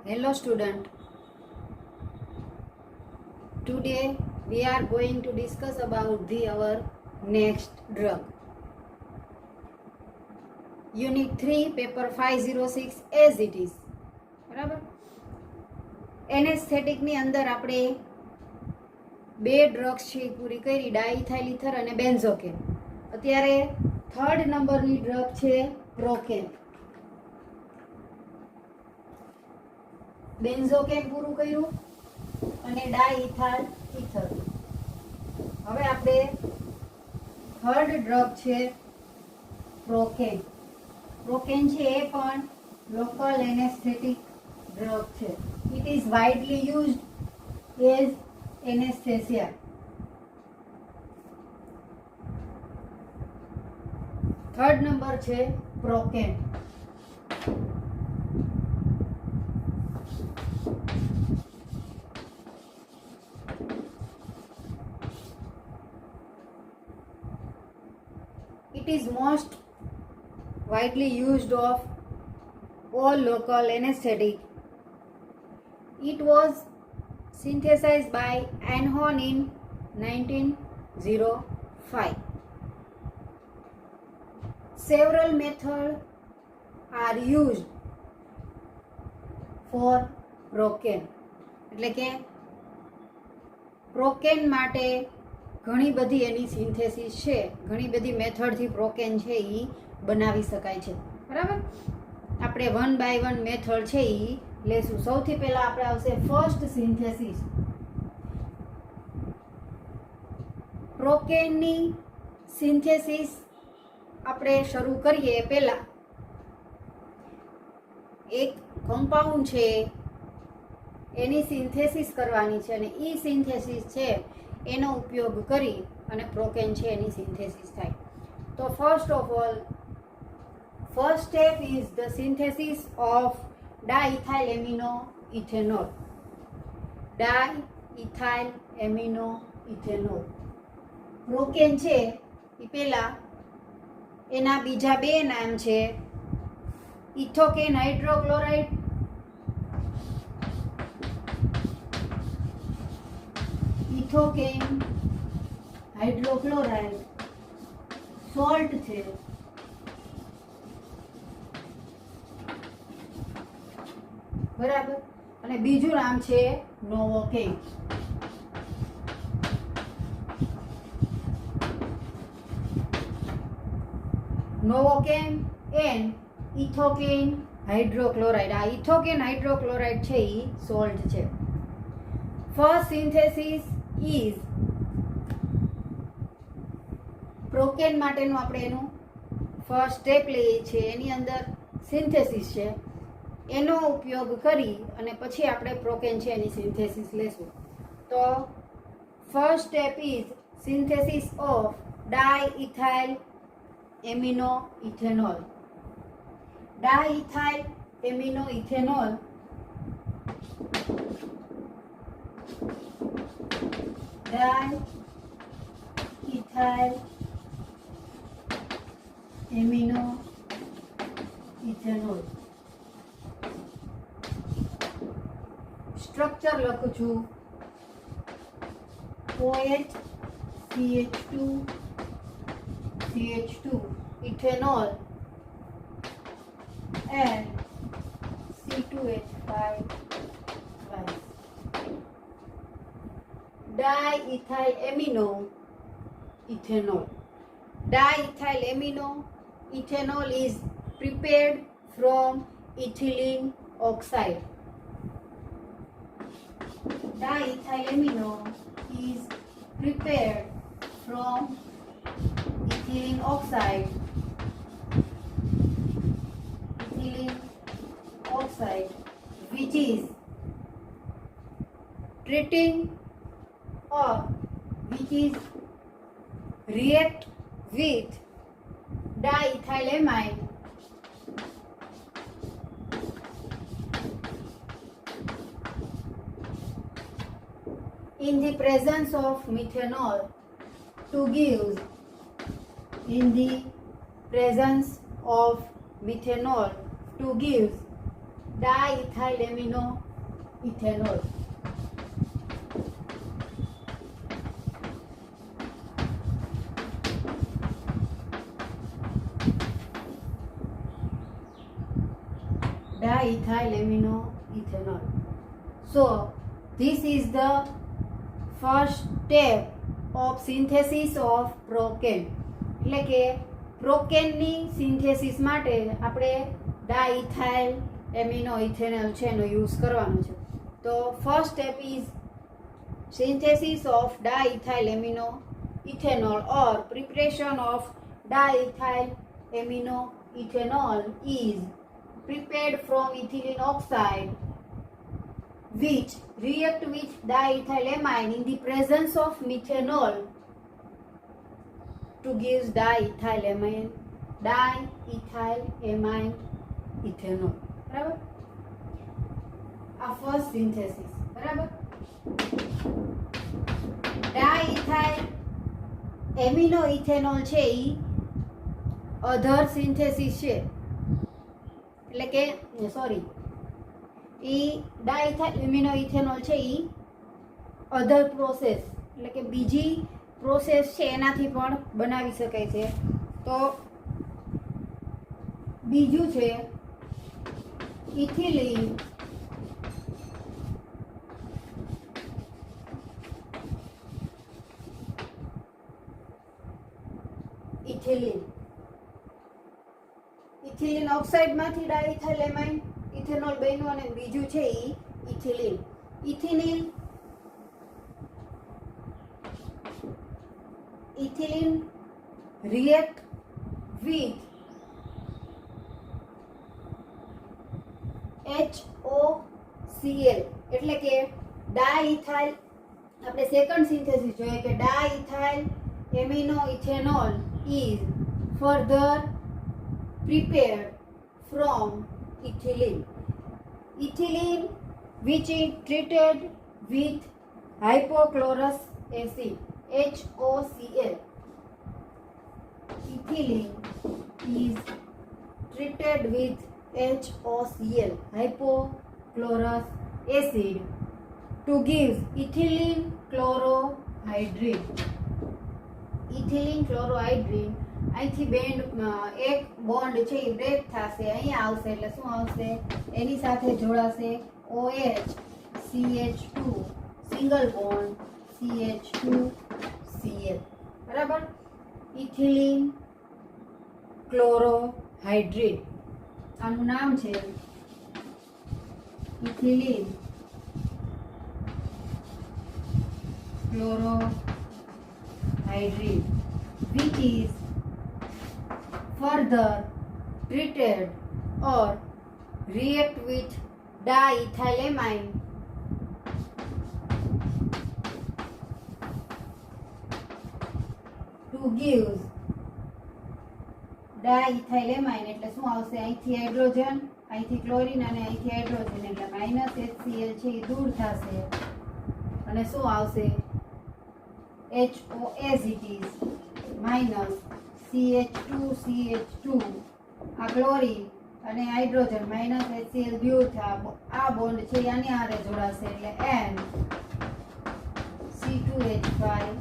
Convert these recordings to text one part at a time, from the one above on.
Hello student. Today we are going to discuss about our next drug. Unit 3 paper 506 as it is. બરાબર. Anaesthetic ની અંદર આપણે બે drugs છે પૂરી કરી, ડાઇથાઇલ ઇથર અને બેન્ઝોકેન. અત્યારે થર્ડ નંબરની ડ્રગ છે પ્રોકેન. બેન્ઝોકેન પૂરું કર્યું અને ડાઇથાઇલ ઇથર. હવે આપણે થર્ડ ડ્રગ છે પ્રોકેન. પ્રોકેન છે એ પણ લોકલ એનેસ્થેટિક ડ્રગ છે. It is widely used as anaesthesia. Third number છે પ્રોકેન. It is most widely used of all local anesthetic. It was synthesized by Anhon in 1905. Several methods are used for Procaine. એટલે કે પ્રોકેન માટે ઘણી બધી એની synthesis છે, ઘણી બધી મેથડથી પ્રોકેન છે એ બનાવી શકાય છે. બરાબર. આપણે વન બાય વન મેથડ છે એ લેશું. સૌથી પહેલા આપણે આવશે ફર્સ્ટ સિન્થેસિસ. પ્રોકેનની સિન્થેસિસ આપણે શરૂ કરીએ પહેલા એક કમ્પાઉન્ડ છે એની સિન્થેસિસ કરવાની છે અને એ સિન્થેસિસ છે એનો ઉપયોગ કરી અને પ્રોકેન છે એની સિન્થેસિસ થાય. તો first of all first step is the synthesis of diethyl amino ethanol. Diethyl amino ethanol. Procaine છે એ પહેલા એના બીજા બે નામ છે ethocaine hydrochloride ethocaine hydrochloride salt છે. બરાબર. અને બીજું નામ છે નોવોકેન. નોવોકેન એન્ડ ઇથોકેન હાઇડ્રોક્લોરાઇડ. આ ઇથોકેન હાઇડ્રોક્લોરાઇડ છે એ સોલ્ટ છે. ફર્સ્ટ સિન્થેસિસ ઇઝ પ્રોકેન માટેનું આપણે એનું ફર્સ્ટ સ્ટેપ લઈએ છીએ. એની અંદર સિન્થેસિસ છે એનો ઉપયોગ કરી અને પછી આપણે પ્રોકેન છે એની સિન્થેસિસ લેશું. તો first step is synthesis of diethyl amino ethanol. Diethyl amino ethanol diethyl amino ethanol. Structure લખું છું OH CH2 ethanol and C2H5 diethyl amino ethanol. Diethyl amino ethanol is prepared from ethylene oxide. Diethyl amino is prepared from ethylene oxide. Ethylene oxide, which is treating or which is react with diethylamine in the presence of methanol to give methanol to give diethyl amino ethanol. Diethyl amino ethanol. So this is the first step of synthesis of procan. એટલે કે પ્રોકેનની synthesis માટે આપણે ડાઇથાઇલ amino ethanol છે એનો use કરવાનો છે. તો first step is synthesis of diethyl amino ethanol or preparation of diethyl amino ethanol is prepared from ethylene oxide which react with diethylamine in the presence of methanol to give diethylamine ethanol. બરાબર? આ first synthesis. બરાબર? ડાઇથાઇલ amino ethanol છે એ અધર synthesis છે. એટલે કે એ ડાઇથાઇલ amino ethanol છે એ અધર process એટલે કે બીજી પ્રોસેસ છે એનાથી પણ બનાવી શકાય છે. તો બીજું છે ઇથિલિન ઇથિલિન ઓક્સાઇડમાંથી ડાઇથાઇલેમાઇન ઇથેનોલ બન્યું અને બીજું છે એ ethylene. Ethylene react with HOCl એટલે કે ડાઇથાઇલ. આપણે સેકન્ડ સિન્થેસિસ જોઈએ કે diethyl amino ethanol is further prepared from ethylene. Ethylene which is treated with hypochlorous acid HOCl. Ethylene is treated with HOCl hypochlorous acid to give ethylene chlorohydrin. અહીંથી band એક bond છે એ break થશે, અહીંયા આવશે એટલે શું આવશે, એની સાથે જોડાશે OH CH2 single bond CH2Cl. બરાબર? ઇથિલિન ક્લોરોહાઇડ્રેટ આનું નામ છે. Ethylene chlorohydrate which is further treated or react with diethylamine to give diethylamine એટલે શું આવશે, અહીંથી હાઇડ્રોજન, અહીંથી ક્લોરીન અને અહીંથી હાઇડ્રોજન એટલે -HCl છે એ દૂર થશે અને શું આવશે HO as it is -CH2CH2 આ ક્લોરીન અને હાઇડ્રોજન -HCl દૂર થાય, આ બોન્ડ છે આની હારે જોડાશે એટલે NC2H5 ટ્વાઇસ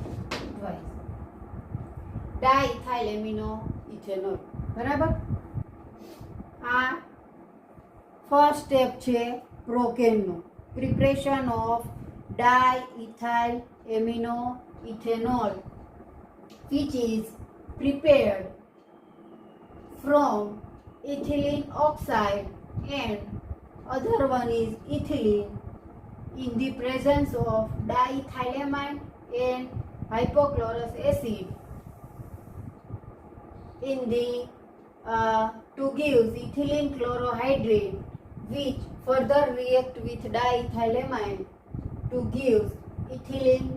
ડાઇથાઇલ એમિનો ઇથેનોલ. બરાબર? આ ફર્સ્ટ સ્ટેપ છે પ્રોકેનનું, preparation of diethyl amino ethanol which is prepared from ethylene oxide and other one is ethylene in the presence of diethylamine and hypochlorous acid in the to give ethylene chlorohydrate which further react with diethylamine to give ethylene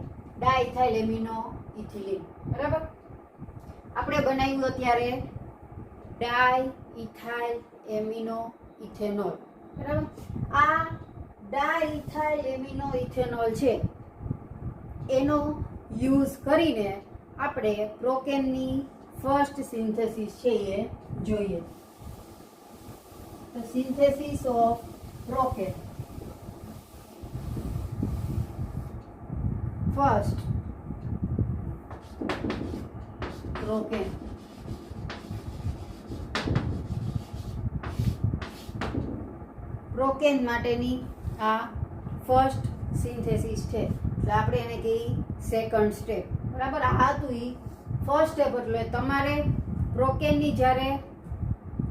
diethylamino ethylene. બરાબર? આપણે બનાવ્યું અત્યારે ડાઇથાઇલ amino ethanol. બરાબર? આ ડાઇથાઇલ amino ethanol છે એનો use કરીને આપણે પ્રોકેનની ફર્સ્ટ સિન્થેસિસ છે એ જોઈએ. The synthesis of પ્રોકેન. ફર્સ્ટ પ્રોકેન. પ્રોકેન માટેની આ ફર્સ્ટ સિન્થેસિસ છે, એટલે આપણે એને કહીએ સેકન્ડ સ્ટેપ. બરાબર. આ હતું ઈ ફર્સ્ટ સ્ટેપ. એટલે તમારે પ્રોકેનની જ્યારે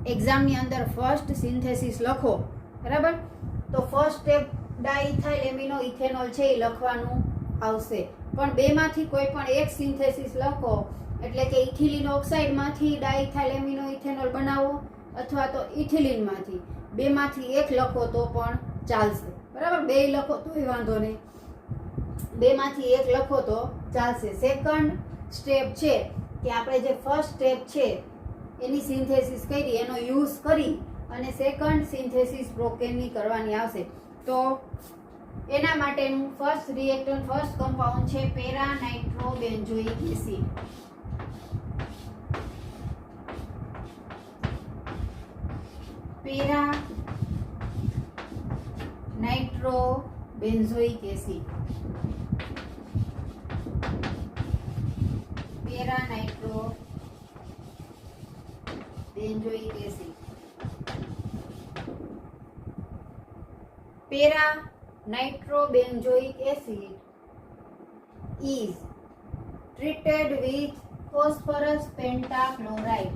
એક્ઝામની અંદર ફર્સ્ટ સિન્થેસિસ લખો, બરાબર, તો ફર્સ્ટ સ્ટેપ ડાઇથાઇલ એમિનો ઇથેનોલ છે એ લખવાનું આવશે. પણ બેમાંથી કોઈ પણ એક સિન્થેસિસ લખો, એટલે કે ઇથિલિન ઓક્સાઇડમાંથી ડાઇથાઇલ એમિનો ઇથેનોલ બનાવો અથવા તો ઇથિલિનમાંથી, બેમાંથી એક લખો તો પણ ચાલશે. બરાબર. બે લખો તોય વાંધો નહીં, બેમાંથી એક લખો તો ચાલશે. સેકન્ડ સ્ટેપ છે કે આપણે જે ફર્સ્ટ સ્ટેપ છે એની સિન્થેસિસ કરી, એનો યુઝ કરી અને સેકન્ડ સિન્થેસિસ પ્રોકેનની કરવાની આવશે. તો એના માટેનું ફર્સ્ટ રિએક્ટન્ટ, ફર્સ્ટ કમ્પાઉન્ડ છે para nitrobenzoic acid. Para nitrobenzoic acid. Para nitrobenzoic acid. Para nitrobenzoic acid is treated with phosphorus pentachloride.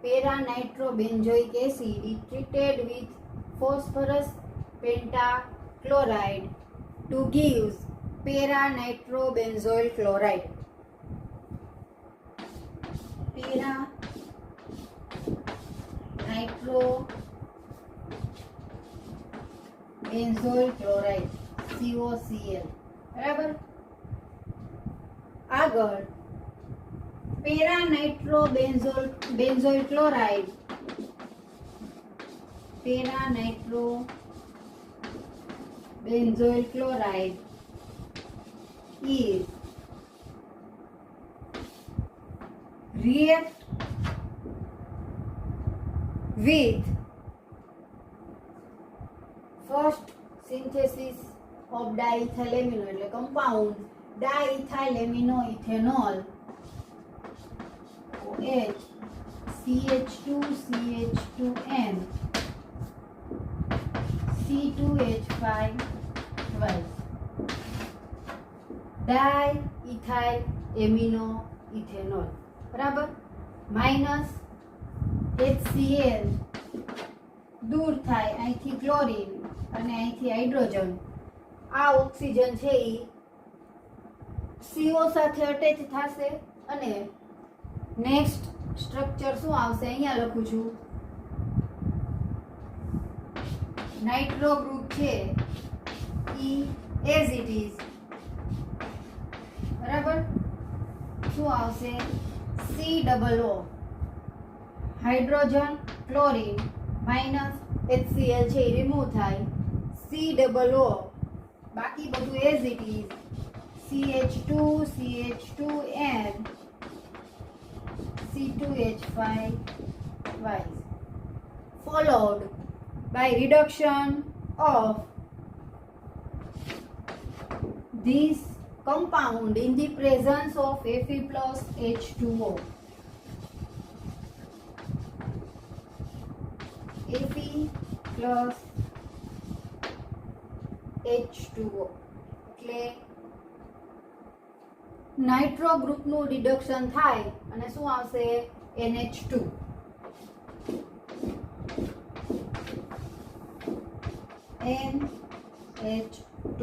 Para-nitrobenzoic acid is treated with phosphorus pentachloride to give para-nitrobenzoyl chloride. Para-nitrobenzoyl chloride COCl. બરાબર. આગળ para nitrobenzoyl chloride, para nitrobenzoyl chloride is react with first synthesis of diethyl amino, એટલે compound diethyl amino ethanol OH CH2 CH2N C2H5 twice diethyl amino ethanol. બરાબર. Minus HCl દૂર થાય, અહીંથી chlorine અને અહીંથી hydrogen. આ ઓક્સિજન છે એ CO સાથે અટેચ થશે અને નેક્સ્ટ સ્ટ્રક્ચર શું આવશે અહીંયા લખું છું. નાઇટ્રો ગ્રુપ છે ઈ એઝ ઇટ ઇઝ. બરાબર. શું આવશે? COO hydrogen chlorine minus HCl છે એ રિમૂવ થાય, COO બાકી બધું as it is CH2 CH2N C2H5 twice followed by reduction of this compound in the presence of Fe plus H2O. Fe plus H2O એટલે nitro ગ્રુપનું reduction થાય અને શું આવશે? NH2. NH2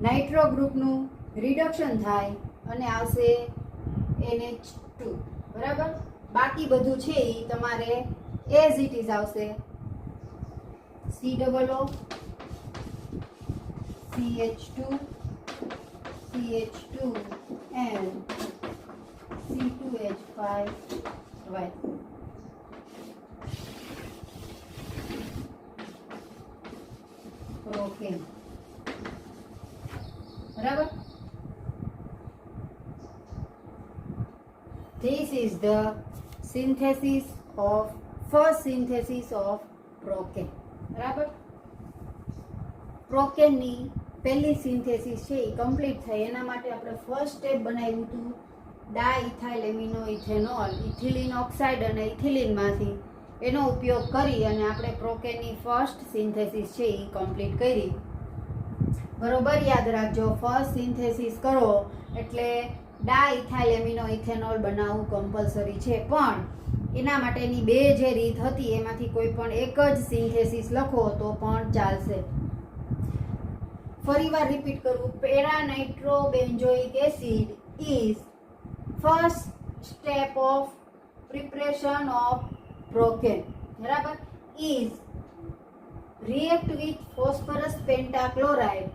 nitro ગ્રુપનું reduction થાય અને આવશે NH2. બરાબર. બાકી બધું છે એ તમારે એઝ ઇટ ઇઝ આવશે. COO CH2 CH2 and C2H5 twice. Procaine. બરાબર. This is the first synthesis of procaine. બરાબર. પ્રોકેનની પહેલી સિન્થેસિસ છે એ કમ્પ્લીટ થઈ. એના માટે આપણે ફર્સ્ટ સ્ટેપ બનાવ્યું હતું ડાઇથાઇલ એમિનો ઇથેનોલ, ઇથિલિન ઓક્સાઇડ અને ઇથિલિનમાંથી એનો ઉપયોગ કરી અને આપણે પ્રોકેનની ફર્સ્ટ સિન્થેસિસ છે એ કમ્પ્લીટ કરી. બરોબર યાદ રાખજો, ફર્સ્ટ સિન્થેસિસ કરો એટલે ડાઇથાઇલ એમિનો ઇથેનોલ બનાવવું કમ્પલસરી છે. પણ એના માટેની બે જે રીત હતી એમાંથી કોઈ પણ એક જ સિન્થેસિસ લખો તો પણ ચાલશે. ફરીવાર રિપીટ કરું, paranitrobenzoic acid is first step of preparation of procaine. બરાબર. Is react with phosphorus pentachloride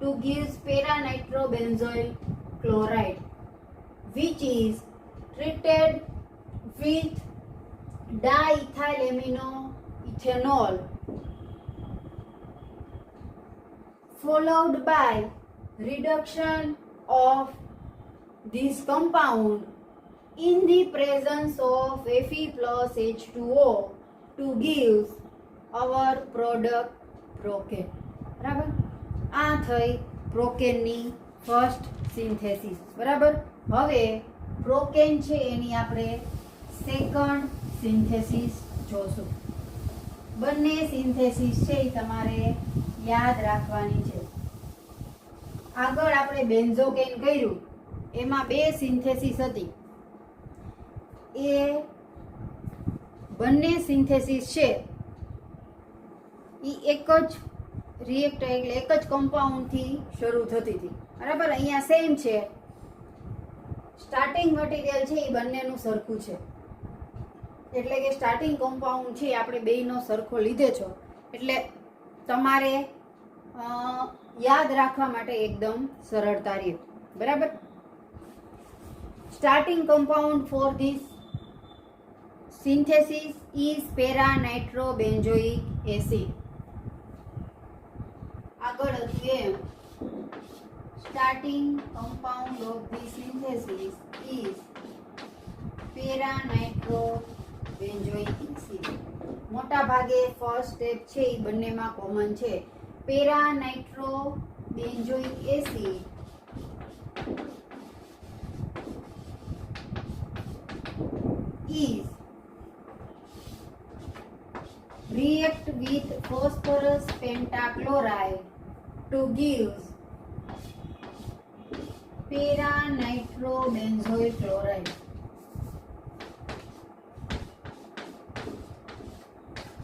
to give para-nitrobenzoyl chloride, which is treated with diethyl amino ethanol, followed by reduction of this compound in the presence of Fe plus H2O to give our product પ્રોકેન. બરાબર. આ થઈ પ્રોકેનની first synthesis. બરાબર. હવે પ્રોકેન છે એની આપણે second synthesis જોશું. બંને synthesis છે એ તમારે યાદ રાખવાની છે. આગળ આપણે બેન્ઝોકેન કર્યું એમાં બે સિન્થેસિસ હતી. એ બંને સિન્થેસિસ છે એ એક જ રિએક્ટર એટલે એક જ કમ્પાઉન્ડથી શરૂ થતી હતી. બરાબર. અહીંયા સેમ છે, સ્ટાર્ટિંગ મટીરિયલ છે એ બંનેનું સરખું છે. એટલે કે સ્ટાર્ટિંગ કમ્પાઉન્ડ છે આપણે બેયનો સરખો લીધે છો એટલે તમારે યાદ રાખવા માટે એકદમ સરળતા રહે. બરાબર. Starting compound for this synthesis is para-nitrobenzoic acid. આગળ હતું એમ, starting compound of the synthesis is para-nitrobenzoic acid. મોટા ભાગે ફર્સ્ટ સ્ટેપ છે એ બંનેમાં કોમન છે. para-nitrobenzoic acid is react with phosphorus pentachloride to give para-nitrobenzoyl chloride.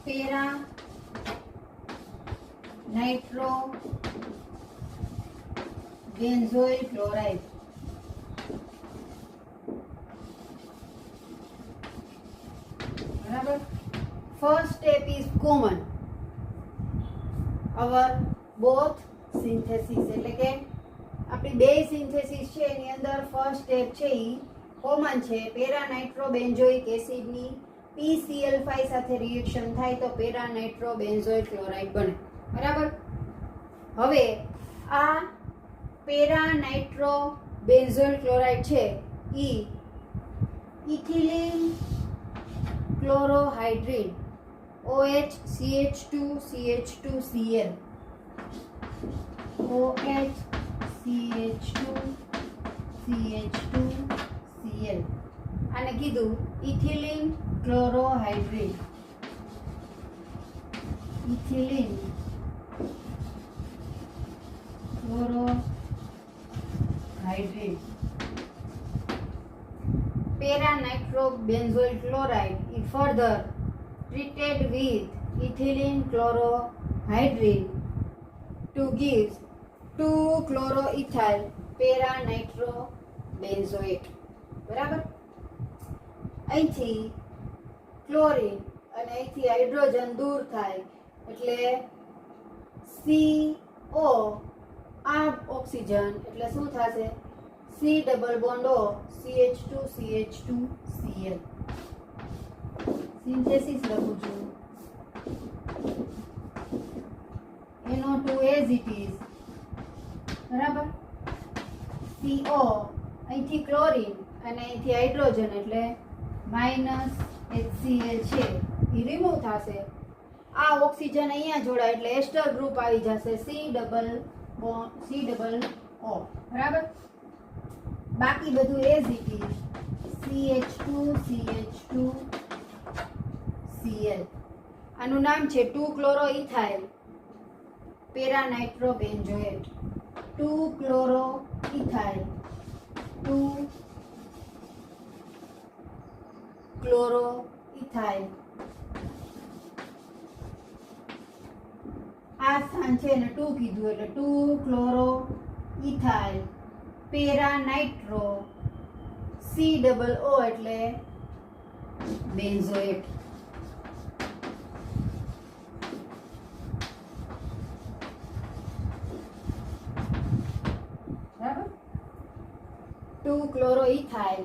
Para-nitrobenzoyl chloride. બરાબર. First step is common. Our both synthesis એટલે કે આપણી બે સિન્થેસિસ છે એની અંદર ફર્સ્ટ સ્ટેપ છે એ કોમન છે. પેરાનાઇટ્રોબેન્ઝોઇક એસિડની PCl5 સાથે રિએક્શન થાય તો પેરાનાઇટ્રોબેન્ઝોઇલ ક્લોરાઇડ બને. બરાબર. હવે આ પેરાનાઇટ્રોબેન્ઝોઇલ ક્લોરાઇડ છે એ ethylene chlorohydrin OH CH2CH2Cl OH CH2CH2Cl આને કીધું ethylene chlorohydrin. Ethylene chlorohydrin. Para-nitrobenzoyl chloride is further treated with ethylene chlorohydrin to give 2-chloroethyl para-nitrobenzoate. બરાબર. અહીંથી ક્લોરીન અને અહીંથી હાઇડ્રોજન દૂર થાય એટલે CO આ ઓક્સિજન એટલે શું થશે? C double bond O CH2CH2Cl. Synthesis લખું છું. NO2 as it is. બરાબર. CO અહીંથી ક્લોરીન અને અહીંથી હાઇડ્રોજન એટલે માઇનસ HCl છે એ રિમૂવ થશે. આ ઓક્સિજન અહીંયા જોડાય એટલે એસ્ટર ગ્રુપ આવી જશે C+O. બરાબર. બાકી બધું એઝ ઇટ ઇઝ CH2CH2Cl. આનું નામ છે 2-ક્લોરોઇથાઇલ પેરાનાઇટ્રોબેન્ઝોએટ. 2-ક્લોરોઇથાઇલ 2-ક્લોરોઇથાઇલ. આ સ્થાન છે ને 2 કીધું એટલે 2-ક્લોરોઇથાઇલ પેરાનાઇટ્રો COO એટલે બેન્ઝોએટ. બરાબર. 2-ક્લોરોઇથાઇલ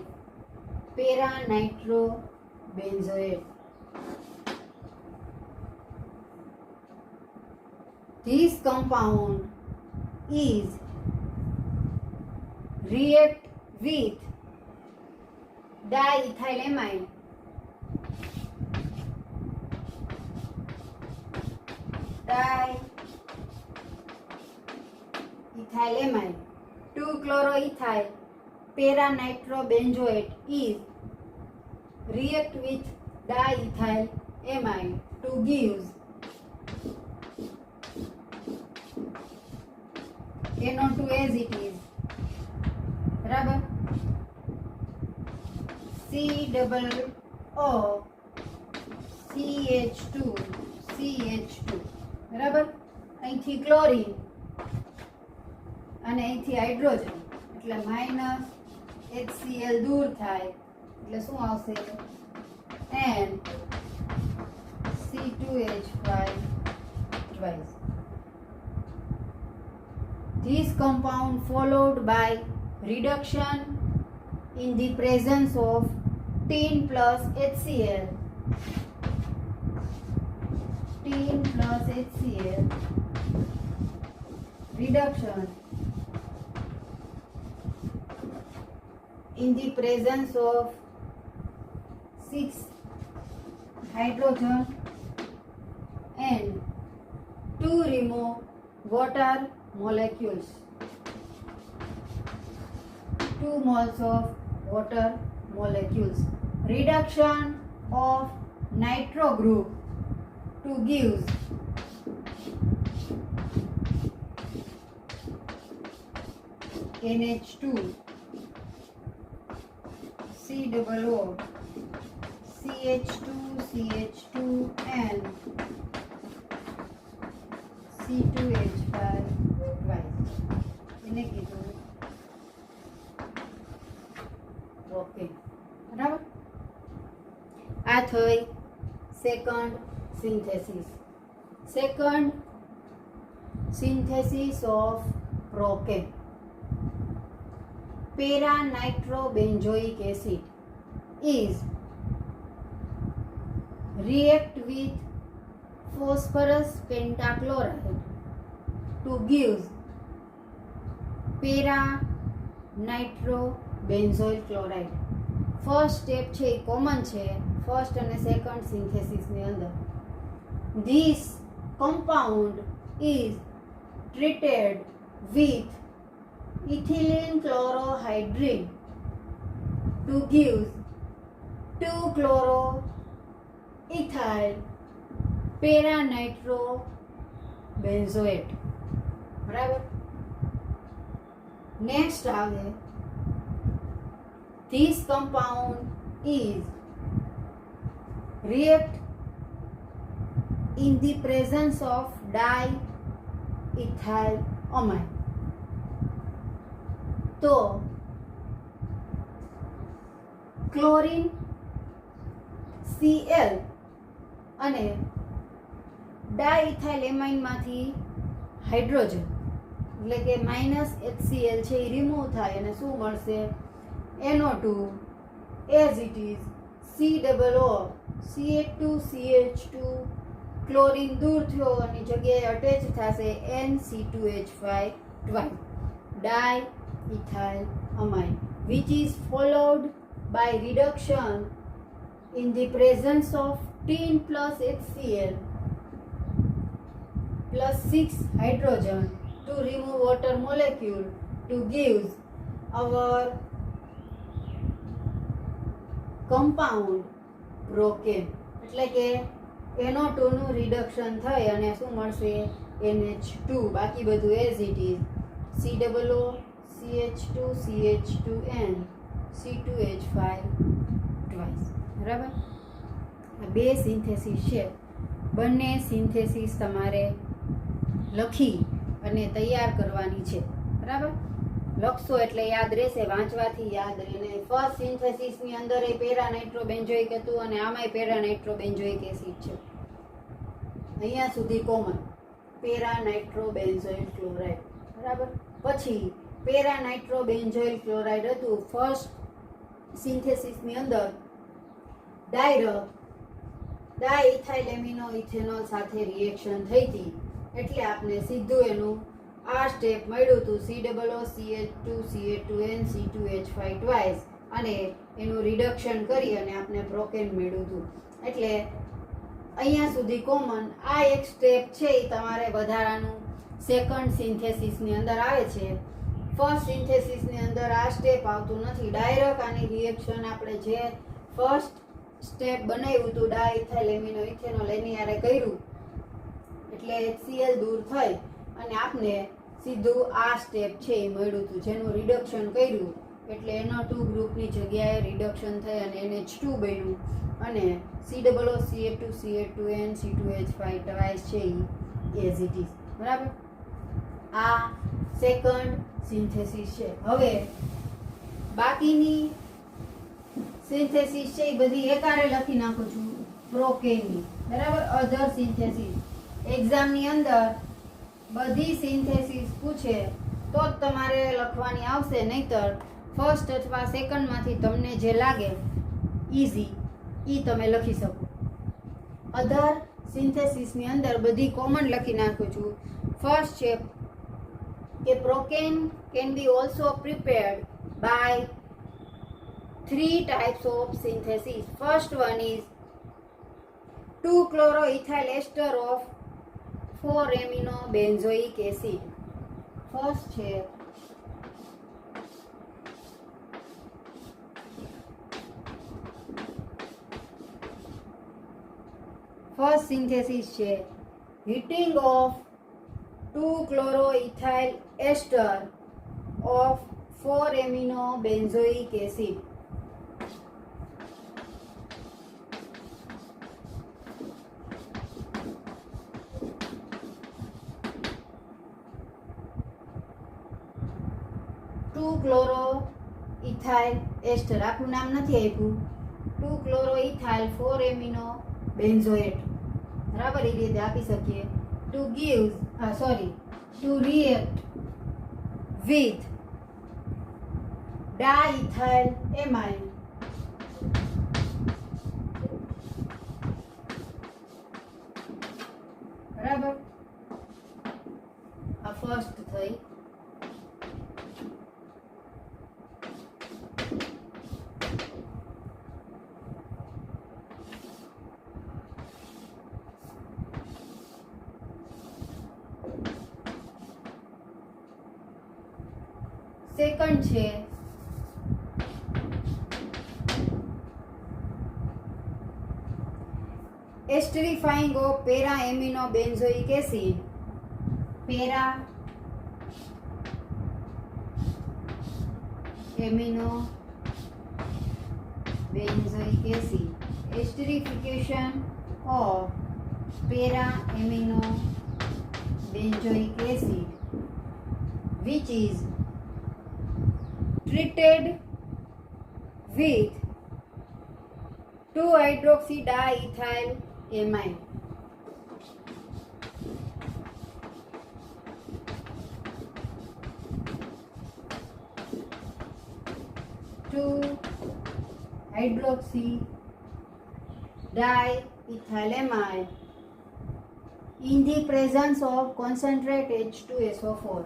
પેરાનાઇટ્રો benzoate. This compound is react with diethylamine. Diethylamine. 2-chloroethyl peranitrobenzoate is react with diethylamine to give NO2 as it is. બરાબર. COO CH2 બરાબર. અહીંથી ક્લોરીન અને અહીંથી હાઇડ્રોજન એટલે માઇનસ HCl દૂર થાય એટલે શું આવશે N C2H5 twice. This compound followed by reduction in the presence of tin plus HCl. Tin plus HCl. Reduction in the presence of 6 hydrogen and 2 remove water molecules. 2 moles of water molecules. Reduction of nitro group to gives NH2 COO CH2 and C2H5 twice. એને કીધું okay. બરાબર. આ થઈ second synthesis. Second synthesis of procaine. Para-nitrobenzoic acid is react with phosphorus pentachloride to give para-nitrobenzoyl chloride. First step છે એ common છે first અને second સિન્થેસિસની અંદર. This compound is treated with ethylene chlorohydrin to give 2-chloroethyl peranitrobenzoate. બરાબર. Next આવે this compound is react in the presence of diethylamine. તો chlorine Cl અને ડાઇથાઇલેમાઇનમાંથી hydrogen એટલે કે માઇનસ HCl છે એ રિમૂવ થાય અને શું મળશે NO2 as it is COO CH2 chlorine દૂર થયો અને જગ્યાએ અટેચ થશે NC2H5 twice. Diethylamine which is followed by reduction in the presence of tin plus HCl plus 6 hydrogen to remove water molecule to gives our compound પ્રોકેન. એટલે કે NO2 નું reduction થઈ અને શું મળશે? NH2. બાકી બધું as it is. COO CH2 CH2N C2H5 twice. બરાબર. આ બે સિન્થેસિસ છે. બંને સિન્થેસિસ તમારે લખી અને તૈયાર કરવાની છે. બરાબર. લખશો એટલે યાદ રહેશે, વાંચવાથી યાદ રહે. ફર્સ્ટ સિન્થેસિસની અંદર એ પેરા નાઇટ્રોબેન્ઝોઇક હતું અને આમાંય પેરા નાઇટ્રોબેન્ઝોઇક એસિડ છે. અહીંયા સુધી કોમન પેરા નાઇટ્રોબેન્ઝોઇલ ક્લોરાઇડ. બરાબર. પછી પેરા નાઇટ્રોબેન્ઝોઇલ ક્લોરાઇડ હતું. ફર્સ્ટ સિન્થેસિસની અંદર ડાઇથાઇલ એમિનો ઇથેનોલ સાથે રિએક્શન થઈ હતી એટલે આપણે સીધું એનું આ સ્ટેપ મળ્યું હતું COO CH2 CH2N C2H5 twice અને એનું રિડક્શન કરી અને આપણે પ્રોકેન મળ્યું હતું. એટલે અહીંયા સુધી કોમન. આ એક સ્ટેપ છે એ તમારે વધારાનું સેકન્ડ સિન્થેસિસની અંદર આવે છે. ફર્સ્ટ સિન્થેસિસની અંદર આ સ્ટેપ આવતું નથી. ડાયરેક્ટ આની રિએક્શન આપણે જે ફર્સ્ટ સ્ટેપ બનાવ્યું હતું ડાઇથાઇલ એમિનો ઇથેનોલ એની હારે કર્યું એટલે HCl દૂર થઈ અને આપને સીધું આ સ્ટેપ છે એ મળ્યું હતું જેનું રિડક્શન કર્યું એટલે NO2 ગ્રુપની જગ્યાએ રિડક્શન થઈ અને NH2 બન્યું અને COO CH2 CH2N C2H5 twice છે એ એઝ ઇટ ઇઝ. બરાબર. આ સેકન્ડ સિન્થેસિસ છે. હવે બાકીની સિન્થેસિસ છે એ બધી એકારે લખી નાખું છું પ્રોકેનની. બરાબર. અધર સિન્થેસિસ એક્ઝામની અંદર બધી સિન્થેસિસ પૂછે તો જ તમારે લખવાની આવશે, નહીતર ફર્સ્ટ અથવા સેકન્ડમાંથી તમને જે લાગે ઇઝી એ તમે લખી શકો. અધર સિન્થેસિસની અંદર બધી કોમન લખી નાખું છું. ફર્સ્ટ છે કે procaine can be also prepared by 3 types of synthesis. First one is 2-chloroethyl ester of 4-amino benzoic acid. First છે first synthesis છે heating of 2-chloroethyl ester of 4-amino benzoic acid. ક્લોરોઇથાઇલ એસ્ટર આખું નામ નથી આપ્યું. 2-chloroethyl 4-amino benzoate. બરાબર. એ રીતે આપી શકીએ. to react with diethyl amine બરાબર. આ ફર્સ્ટ થઈ. સેકન્ડ છે esterifying of para amino benzoic acid. Para amino benzoic acid. Esterification of para amino benzoic acid which is treated with 2-hydroxydiethyl amine. Hydroxydiethyl amine in the presence of concentrate H2SO4.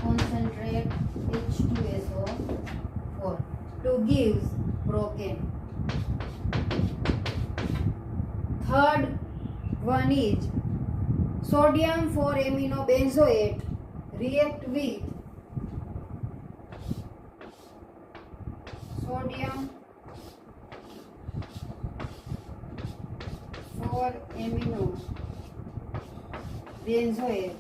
Concentrate H2SO4 4 to gives procaine. Third one is sodium 4-amino benzoate react with sodium 4-amino benzoate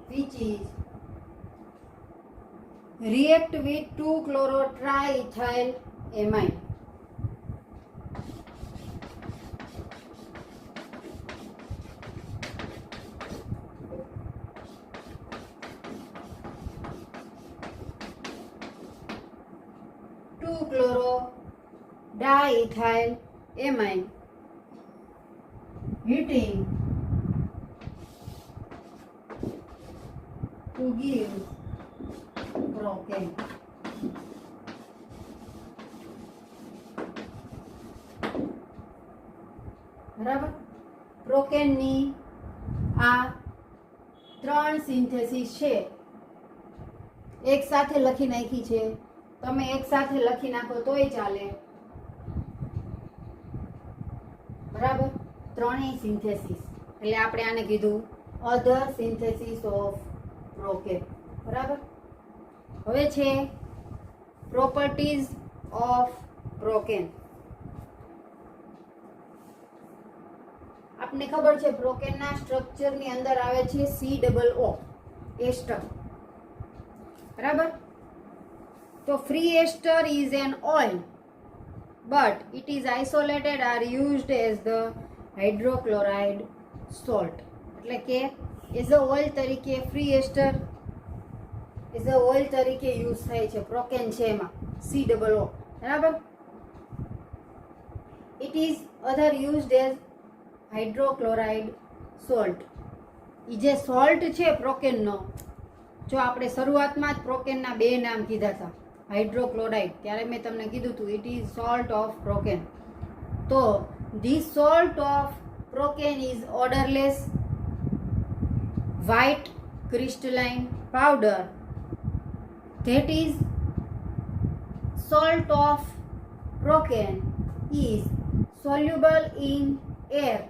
which is react with 2-chlorotriethyl amine. Diethyl amine heating to give procaine. બરાબર. પ્રોકેનની આ 3 synthesis છે. એક સાથે લખી નાખી છે. તમે એક સાથે લખી નાખો તોય ચાલે. બરાબર. ત્રણેય સિન્થેસિસ એટલે આપણે આને કીધું અધર સિન્થેસિસ ઓફ પ્રોકેન. બરાબર. હવે છે પ્રોપર્ટીઝ ઓફ પ્રોકેન. આપને ખબર છે પ્રોકેનના સ્ટ્રક્ચરની અંદર આવે છે COO એસ્ટર. બરાબર. તો free ester is an oil but it is isolated or used as the hydrochloride salt. એટલે કે એઝ અ ઓઇલ તરીકે free ester as a oil તરીકે યુઝ થાય છે. પ્રોકેન છે એમાં COO. બરાબર. It is other used as hydrochloride salt. એ જે સોલ્ટ છે પ્રોકેનનો, જો આપણે શરૂઆતમાં જ પ્રોકેનના 2 નામ કીધા હતા, હાઇડ્રોક્લોરાઇડ, ત્યારે મેં તમને કીધું હતું it is salt of procaine. તો this salt of procaine is odourless white crystalline powder that is salt of procaine is soluble in air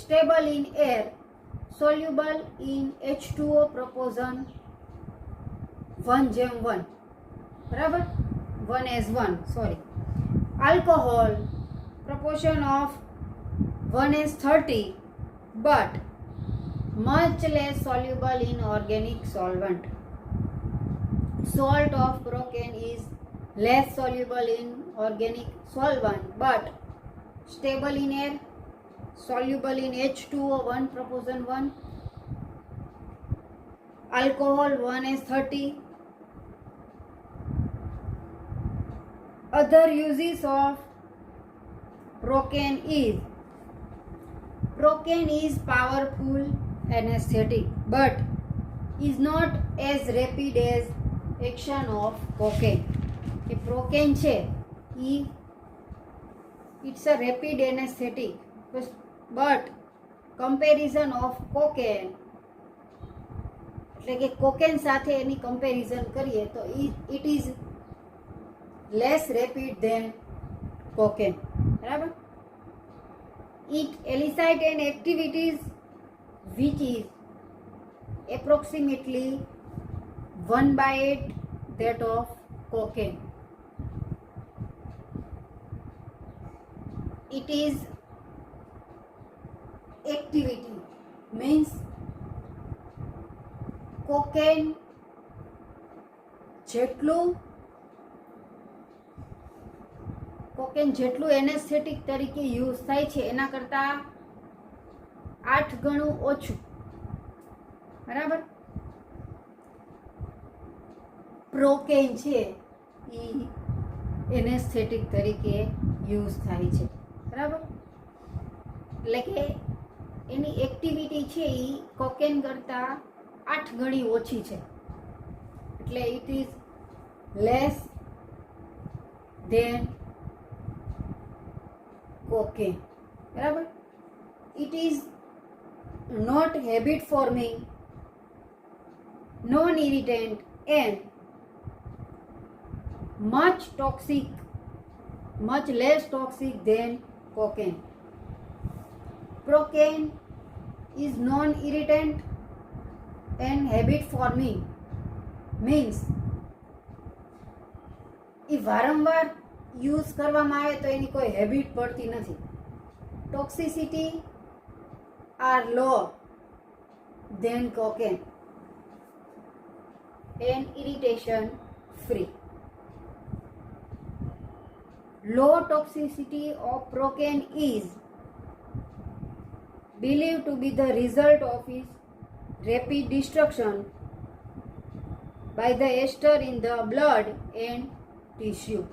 stable in air, soluble in H2O proportion 1:1. બરાબર. 1:1 sorry. Alcohol proportion of 1:30 but much less soluble in organic solvent. Salt of procaine is less soluble in organic solvent but stable in air, soluble in H2O 1:1. Alcohol 1:30. Other uses of procaine is powerful anesthetic but is not as rapid as action of cocaine. કે પ્રોકેન છે it's a rapid anesthetic but comparison of cocaine એટલે કે cocaine સાથે એની comparison કરીએ તો it is less rapid than cocaine. બરાબર. It elicits an activities which is approximately 1/8 that of cocaine. It is activity means cocaine જેટલું anaesthetic તરીકે use થાય છે એના કરતાં 8 ગણું ઓછું. બરાબર. પ્રોકેન છે એ એનેસ્થેટિક તરીકે યુઝ થાય છે. બરાબર. એટલે કે એની એક્ટિવિટી છે એ કોકેન કરતાં 8 ગણી ઓછી છે. એટલે it is less than cocaine. બરાબર. It is not habit forming non-irritant and much less toxic than cocaine. Procaine is non-irritant and habit forming, means એ વારંવાર યુઝ કરવામાં આવે તો એની કોઈ હેબિટ પડતી નથી. Toxicity are low than cocaine and irritation free. Low toxicity of procaine is believed to be the result of its rapid destruction by the ester in the blood and tissue.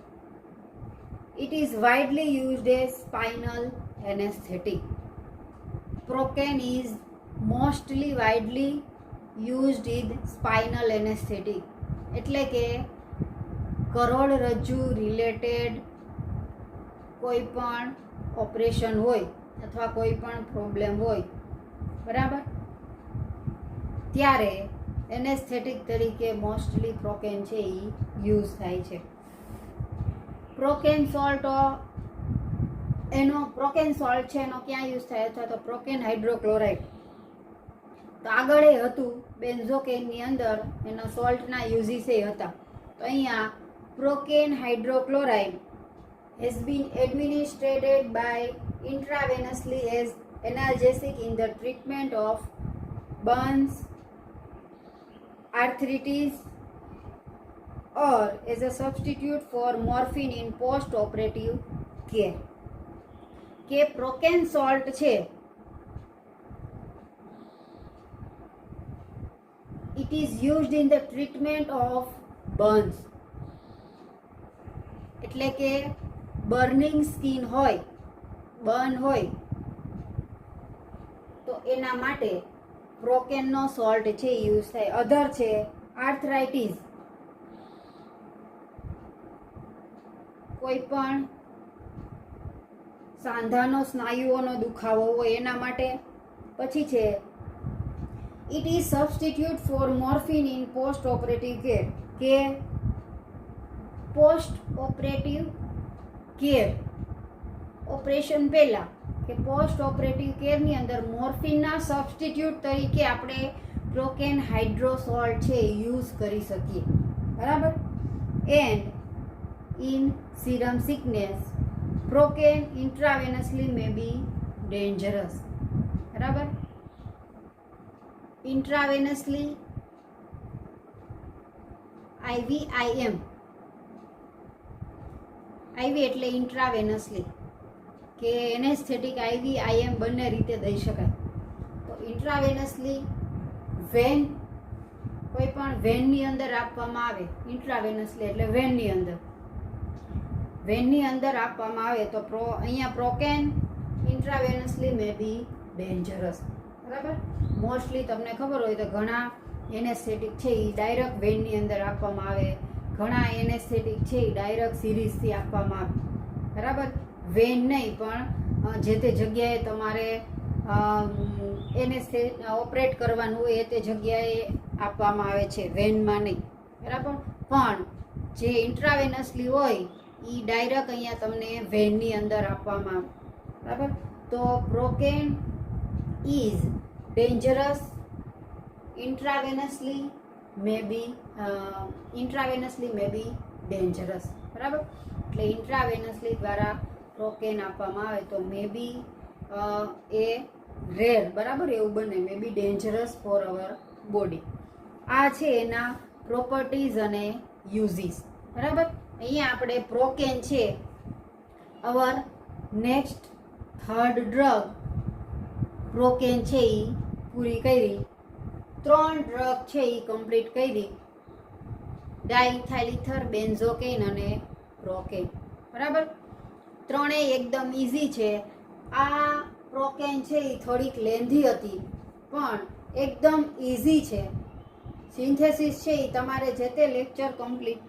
It is widely used as spinal anesthetic. Procaine is mostly widely used in spinal anesthetic, એટલે કે કરોડરજ્જુ related કોઈ પણ operation હોય અથવા કોઈ પણ problem હોય, બરાબર, ત્યારે એનેસ્થેટિક તરીકે મોસ્ટલી પ્રોકેન છે એ યુઝ થાય છે. પ્રોકેન સોલ્ટ છે એનો ક્યાં યુઝ થાય, અથવા તો પ્રોકેન હાઇડ્રોક્લોરાઇડ. તો આગળ એ હતું બેન્ઝોકેનની અંદર એના સોલ્ટના યુઝિસ એ હતા. તો અહીંયા પ્રોકેન hydrochloride has been administered by intravenously as analgesic in the treatment of burns, arthritis, or as a substitute for morphine in post-operative care. કે પ્રોકેન સોલ્ટ છે it is used in the treatment of burns, એટલે કે burning skin હોય, burn હોય, તો એના માટે પ્રોકેનનો salt છે યુઝ થાય. અધર છે આર્થરાઇટિસ, કોઈ પણ સાંધાનો સ્નાયુઓનો દુખાવો હોય એના માટે. પછી છે it is substitute for morphine in post operative care, કે પોસ્ટ ઓપરેટિવ કેર, ઓપરેશન પહેલાં કે પોસ્ટ ઓપરેટિવ કેરની અંદર મોર્ફિનના સબસ્ટિટ્યુટ તરીકે આપણે પ્રોકેન હાઇડ્રોસોલ્ટ છે યુઝ કરી શકીએ, બરાબર. And in serum sickness procaine intravenously may be dangerous, બરાબર. ઇન્ટ્રાવેનસલી IVIM, IV એટલે ઇન્ટ્રાવેનસલી, કે એનેસ્થેટિક IVIM બંને રીતે દઈ શકાય. તો ઇન્ટ્રાવેનસલી વેન, કોઈ પણ વેનની અંદર આપવામાં આવે, ઇન્ટ્રાવેનસલી એટલે વેનની અંદર આપવામાં આવે તો અહીંયા પ્રોકેન ઇન્ટ્રાવેનસલી મે બી ડેન્જરસ, બરાબર. મોસ્ટલી તમને ખબર હોય તો ઘણા એનેસ્થેટિક છે એ ડાયરેક્ટ વેનની અંદર આપવામાં આવે, ઘણા એનેસ્થેટિક છે એ ડાયરેક્ટ સિરીઝથી આપવામાં આવે, બરાબર. વેન નહીં પણ જે તે જગ્યાએ તમારે ઓપરેટ કરવાનું હોય એ તે જગ્યાએ આપવામાં આવે છે, વેનમાં નહીં, બરાબર. પણ જે ઇન્ટ્રાવેનસલી હોય એ ડાયરેક્ટ અહીંયા તમને વેનની અંદર આપવામાં આવે, બરાબર. તો procaine is dangerous intravenously may be dangerous, બરાબર. એટલે ઇન્ટ્રાવેનસલી દ્વારા પ્રોકેન આપવામાં આવે તો મે બી એ રેર, બરાબર, એવું બને, મે be dangerous four hour body. આ છે એના પ્રોપર્ટીઝ અને યુઝિસ, બરાબર. અહીંયા આપણે પ્રોકેન છે અવર નેક્સ્ટ થર્ડ ડ્રગ પ્રોકેન છે એ પૂરી કરી. 3 ડ્રગ છે એ કમ્પ્લીટ કરી, ડાઇથાઇલિથર, બેન્ઝોકેન અને પ્રોકેન, બરાબર. ત્રણેય એકદમ ઇઝી છે. આ પ્રોકેન છે એ થોડીક લેન્ધી હતી પણ એકદમ ઇઝી છે. સિન્થેસિસ છે એ તમારે જે તે લેક્ચર કમ્પ્લીટ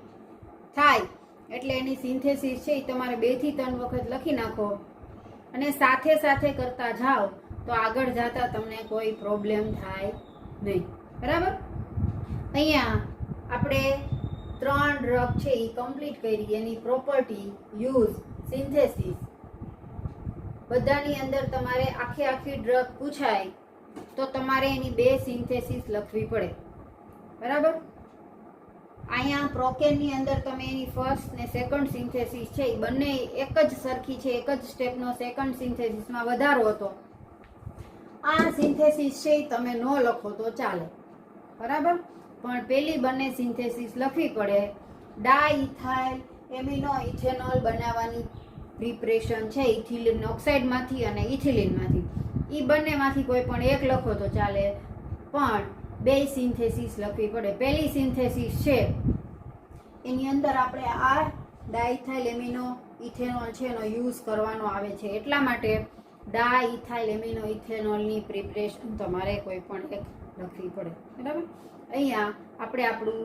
થાય એટલે એની સિન્થેસિસ છે એ તમારે 2 થી 3 વખત લખી નાખો અને સાથે સાથે કરતા જાઓ તો આગળ જતા તમને કોઈ પ્રોબ્લેમ થાય નહીં, બરાબર. અહીંયા આપણે 3 ડ્રગ છે એ કમ્પ્લીટ કરી, એની પ્રોપર્ટી, યુઝ, સિન્થેસિસ. બધાની અંદર તમારે આખી ડ્રગ પૂછાય તો તમારે એની 2 સિન્થેસિસ લખવી પડે, બરાબર. અહીંયા પ્રોકેનની અંદર તમે એની ફર્સ્ટ ને સેકન્ડ સિન્થેસિસ છે એ બંને એક જ સરખી છે, એક જ સ્ટેપનો સેકન્ડ સિન્થેસિસમાં વધારો હતો. આ સિન્થેસિસ છે એ તમે ન લખો તો ચાલે, બરાબર, પણ પેલી બંને સિન્થેસિસ લખવી પડે. ડાઇથાઇલ એમિનો ઇથેનોલ બનાવવાની પ્રિપરેશન છે ઇથિલિન ઓક્સાઇડમાંથી અને ઇથિલિનમાંથી. એ બંનેમાંથી કોઈ પણ એક લખો તો ચાલે, પણ 2 સિન્થેસિસ લખવી પડે. પહેલી સિન્થેસિસ છે એની અંદર આપણે આ ડાઇથાઇલ એમિનો ઇથેનોલ છે એનો યુઝ કરવાનો આવે છે, એટલા માટે ડાઇથાઇલ એમિનો ઇથેનોલની પ્રિપરેશન તમારે કોઈ પણ એક લખવી પડે, બરાબર. અહીંયા આપણે આપણું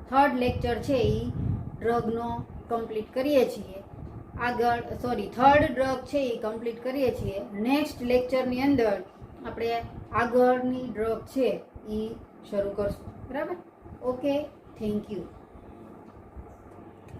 થર્ડ લેક્ચર છે એ ડ્રગનો કમ્પ્લીટ કરીએ છીએ. થર્ડ ડ્રગ છે એ કમ્પ્લીટ કરીએ છીએ. નેક્સ્ટ લેક્ચરની અંદર આપણે આગળની ડ્રગ છે એ શરૂ કરશું, બરાબર. Okay, thank you.